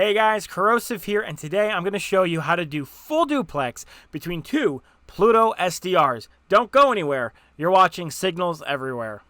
Hey guys, Corrosive here, and today I'm going to show you how to do full duplex between two PlutoSDRs. Don't go anywhere. You're watching Signals Everywhere.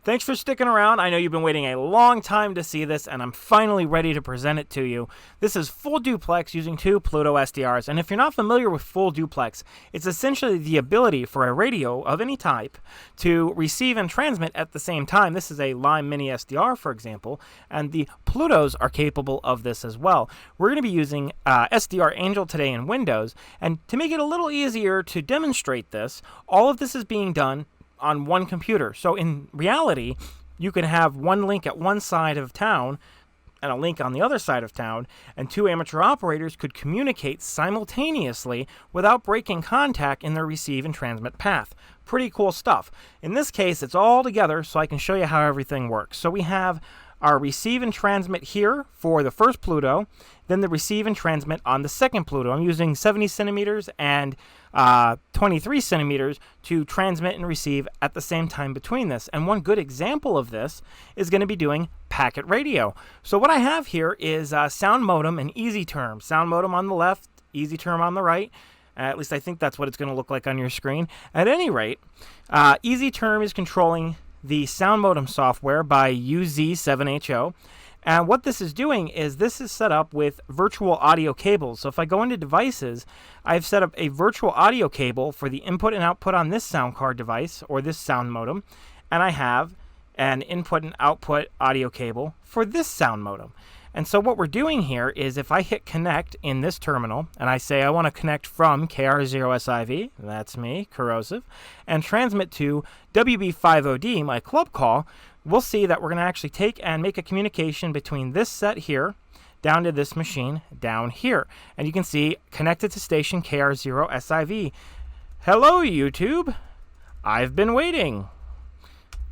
Thanks for sticking around. I know you've been waiting a long time to see this, and I'm finally ready to present it to you. This is full duplex using two PlutoSDRs, and if you're not familiar with full duplex, it's essentially the ability for a radio of any type to receive and transmit at the same time. This is a Lime Mini SDR, for example, and the Plutos are capable of this as well. We're going to be using SDR Angel today in Windows, and to make it a little easier to demonstrate this, all of this is being done on one computer. So in reality, you can have one link at one side of town and a link on the other side of town, and two amateur operators could communicate simultaneously without breaking contact in their receive and transmit path. Pretty cool stuff. In this case, it's all together, so I can show you how everything works. So we have our receive and transmit here for the first Pluto, then the receive and transmit on the second Pluto. I'm using 70 centimeters and 23 centimeters to transmit and receive at the same time between this. And one good example of this is going to be doing packet radio. So what I have here is sound modem and easy term. Sound modem on the left, easy term on the right. At least I think that's what it's going to look like on your screen. At any rate, easy term is controlling the sound modem software by UZ7HO. And what this is doing is this is set up with virtual audio cables. So if I go into devices, I've set up a virtual audio cable for the input and output on this sound card device or this sound modem. And I have an input and output audio cable for this sound modem. And so what we're doing here is if I hit connect in this terminal and I say I want to connect from KR0SIV, that's me, Corrosive, and transmit to WB50D, my club call, we'll see that we're going to actually take and make a communication between this set here down to this machine down here. And you can see connected to station KR0SIV. Hello, YouTube. I've been waiting.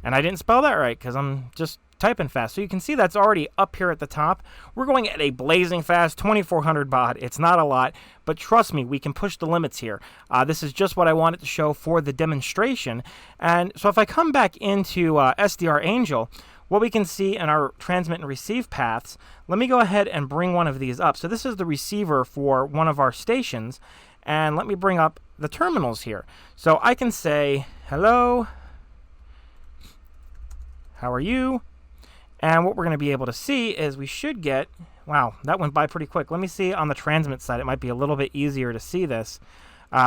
And I didn't spell that right because I'm just typing fast. So you can see that's already up here at the top. We're going at a blazing fast 2400 baud. It's not a lot, but trust me, we can push the limits here. This is just what I wanted to show for the demonstration. And so if I come back into SDR Angel, what we can see in our transmit and receive paths, let me go ahead and bring one of these up. So this is the receiver for one of our stations, and let me bring up the terminals here. So I can say, hello, how are you? And what we're going to be able to see is we should get, wow, that went by pretty quick. Let me see on the transmit side. It might be a little bit easier to see this.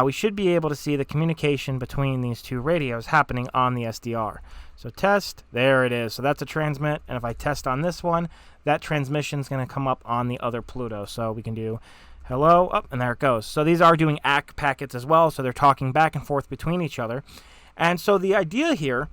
We should be able to see the communication between these two radios happening on the SDR. So test, there it is. So that's a transmit. And if I test on this one, that transmission is going to come up on the other Pluto. So we can do hello, up, and there it goes. So these are doing ACK packets as well. So they're talking back and forth between each other. And so the idea here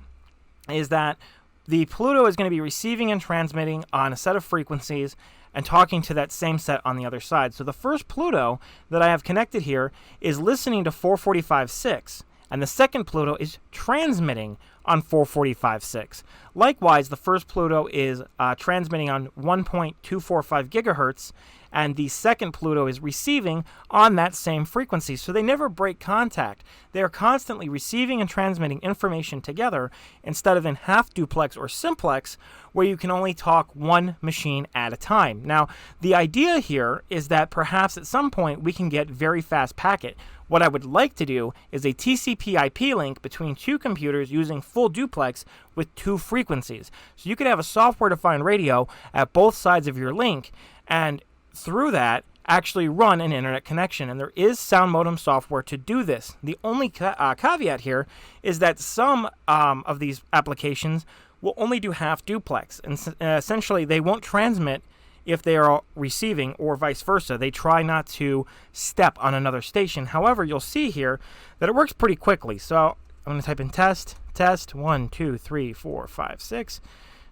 is that the Pluto is going to be receiving and transmitting on a set of frequencies and talking to that same set on the other side. So the first Pluto that I have connected here is listening to 445.6, and the second Pluto is transmitting on 445.6. Likewise, the first Pluto is transmitting on 1.245 gigahertz, and the second Pluto is receiving on that same frequency. So they never break contact. They are constantly receiving and transmitting information together instead of in half duplex or simplex, where you can only talk one machine at a time. Now, the idea here is that perhaps at some point we can get very fast packet. What I would like to do is a TCP/IP link between two computers using full duplex with two frequencies. So you could have a software-defined radio at both sides of your link, and through that, actually run an internet connection. And there is sound modem software to do this. The only caveat here is that some of these applications will only do half duplex. And essentially, they won't transmit if they are receiving or vice versa. They try not to step on another station. However, you'll see here that it works pretty quickly. So I'm going to type in test, 1, 2, 3, 4, 5, 6,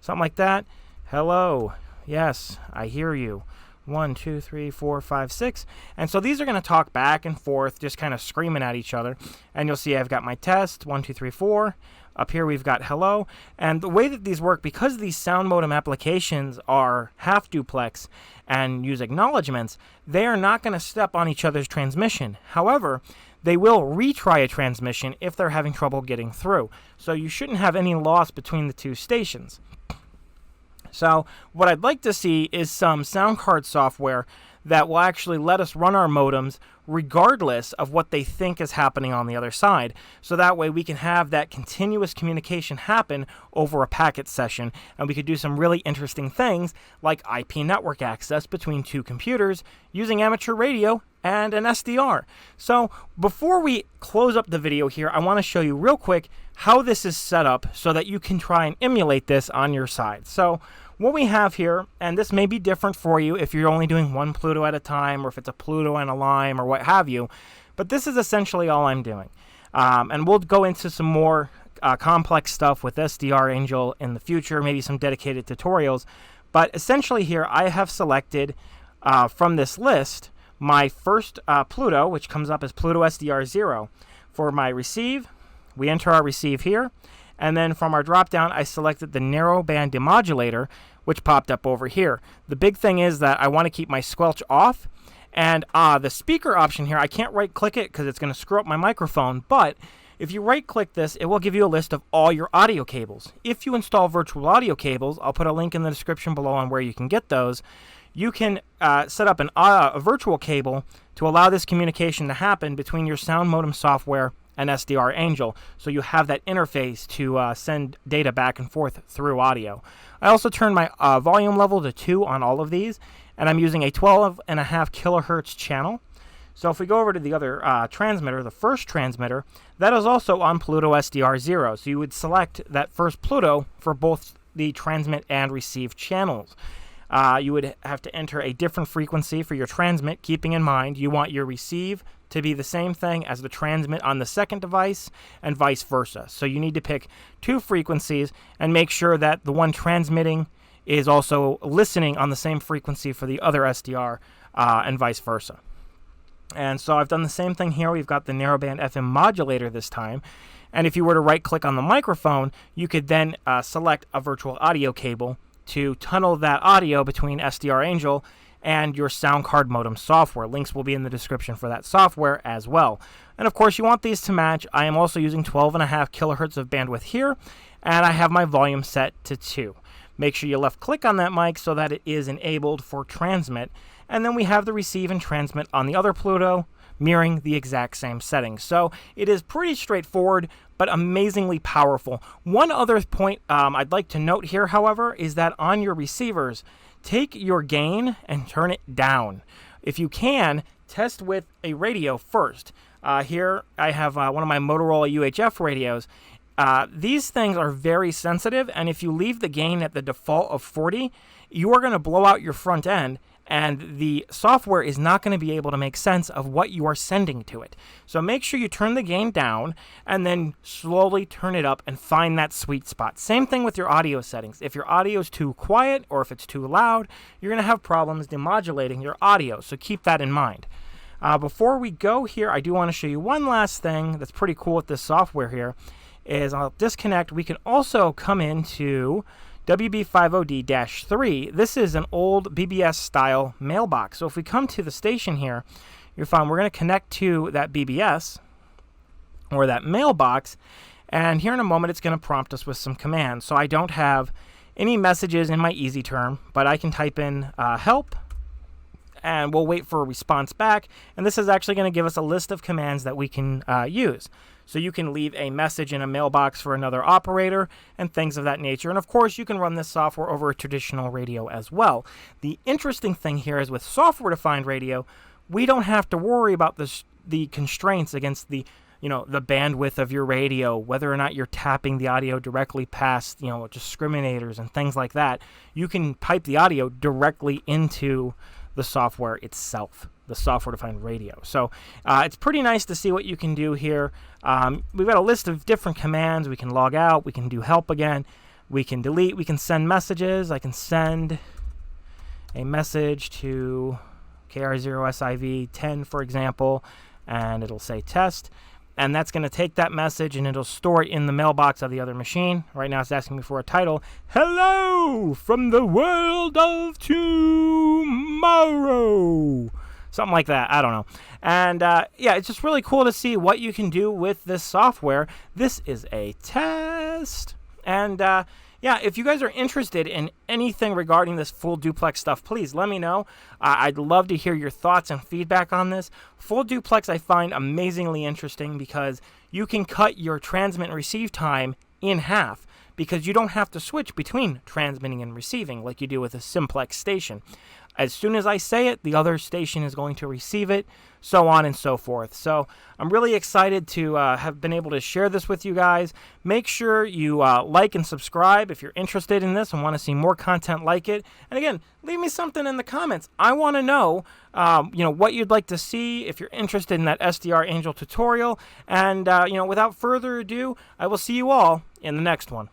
something like that. Hello. Yes, I hear you. 1, 2, 3, 4, 5, 6. And so these are going to talk back and forth, just kind of screaming at each other. And you'll see I've got my test, 1, 2, 3, 4. Up here we've got hello. And the way that these work, because these sound modem applications are half duplex and use acknowledgements, they are not going to step on each other's transmission. However, they will retry a transmission if they're having trouble getting through. So you shouldn't have any loss between the two stations. So what I'd like to see is some sound card software that will actually let us run our modems regardless of what they think is happening on the other side. So that way we can have that continuous communication happen over a packet session, and we could do some really interesting things like IP network access between two computers using amateur radio and an SDR. So before we close up the video here, I want to show you real quick how this is set up so that you can try and emulate this on your side. So what we have here, and this may be different for you if you're only doing one Pluto at a time, or if it's a Pluto and a Lime, or what have you, but this is essentially all I'm doing. And we'll go into some more complex stuff with SDR Angel in the future, maybe some dedicated tutorials. But essentially here, I have selected from this list my first Pluto, which comes up as PlutoSDR 0. For my receive, we enter our receive here. And then from our drop-down, I selected the narrowband demodulator, which popped up over here. The big thing is that I want to keep my squelch off. And the speaker option here, I can't right-click it because it's going to screw up my microphone. But if you right-click this, it will give you a list of all your audio cables. If you install virtual audio cables, I'll put a link in the description below on where you can get those. You can set up a virtual cable to allow this communication to happen between your sound modem software and SDR Angel, so you have that interface to send data back and forth through audio. I also turned my volume level to 2 on all of these, and I'm using a 12.5 kilohertz channel. So if we go over to the other transmitter, the first transmitter, that is also on PlutoSDR 0. So you would select that first Pluto for both the transmit and receive channels. You would have to enter a different frequency for your transmit, keeping in mind you want your receive to be the same thing as the transmit on the second device and vice versa. So you need to pick two frequencies and make sure that the one transmitting is also listening on the same frequency for the other SDR and vice versa. And so I've done the same thing here. We've got the narrowband FM modulator this time. And if you were to right-click on the microphone, you could then select a virtual audio cable to tunnel that audio between SDR Angel and your sound card modem software. Links will be in the description for that software as well. And of course, you want these to match. I am also using 12.5 kilohertz of bandwidth here, and I have my volume set to 2. Make sure you left click on that mic so that it is enabled for transmit. And then we have the receive and transmit on the other Pluto, mirroring the exact same settings. So it is pretty straightforward, but amazingly powerful. One other point I'd like to note here, however, is that on your receivers, take your gain and turn it down. If you can, test with a radio first. Here I have one of my Motorola UHF radios. These things are very sensitive, and if you leave the gain at the default of 40, you are going to blow out your front end, and the software is not going to be able to make sense of what you are sending to it. So make sure you turn the gain down and then slowly turn it up and find that sweet spot. Same thing with your audio settings. If your audio is too quiet or if it's too loud, you're going to have problems demodulating your audio. So keep that in mind. Before we go here, I do want to show you one last thing that's pretty cool with this software here. Is I'll disconnect. We can also come into WB50D-3. This is an old BBS style mailbox. So if we come to the station here, you'll find we're going to connect to that BBS or that mailbox, and here in a moment it's going to prompt us with some commands. So I don't have any messages in my easy term, but I can type in help, and we'll wait for a response back, and this is actually going to give us a list of commands that we can use. So you can leave a message in a mailbox for another operator and things of that nature. And of course, you can run this software over a traditional radio as well. The interesting thing here is with software-defined radio, we don't have to worry about the constraints against the bandwidth of your radio, whether or not you're tapping the audio directly past, discriminators and things like that. You can pipe the audio directly into the software itself, the software-defined radio. So it's pretty nice to see what you can do here. We've got a list of different commands. We can log out. We can do help again. We can delete. We can send messages. I can send a message to KR0SIV10, for example, and it'll say test. And that's going to take that message and it'll store it in the mailbox of the other machine. Right now it's asking me for a title. Hello from the world of tomorrow. Something like that. I don't know. And yeah, it's just really cool to see what you can do with this software. This is a test. And yeah, if you guys are interested in anything regarding this full duplex stuff, please let me know. I'd love to hear your thoughts and feedback on this. Full duplex I find amazingly interesting because you can cut your transmit and receive time in half because you don't have to switch between transmitting and receiving like you do with a simplex station. As soon as I say it, the other station is going to receive it, so on and so forth. So I'm really excited to have been able to share this with you guys. Make sure you like and subscribe if you're interested in this and want to see more content like it. And again, leave me something in the comments. I want to know, what you'd like to see if you're interested in that SDR Angel tutorial. And, without further ado, I will see you all in the next one.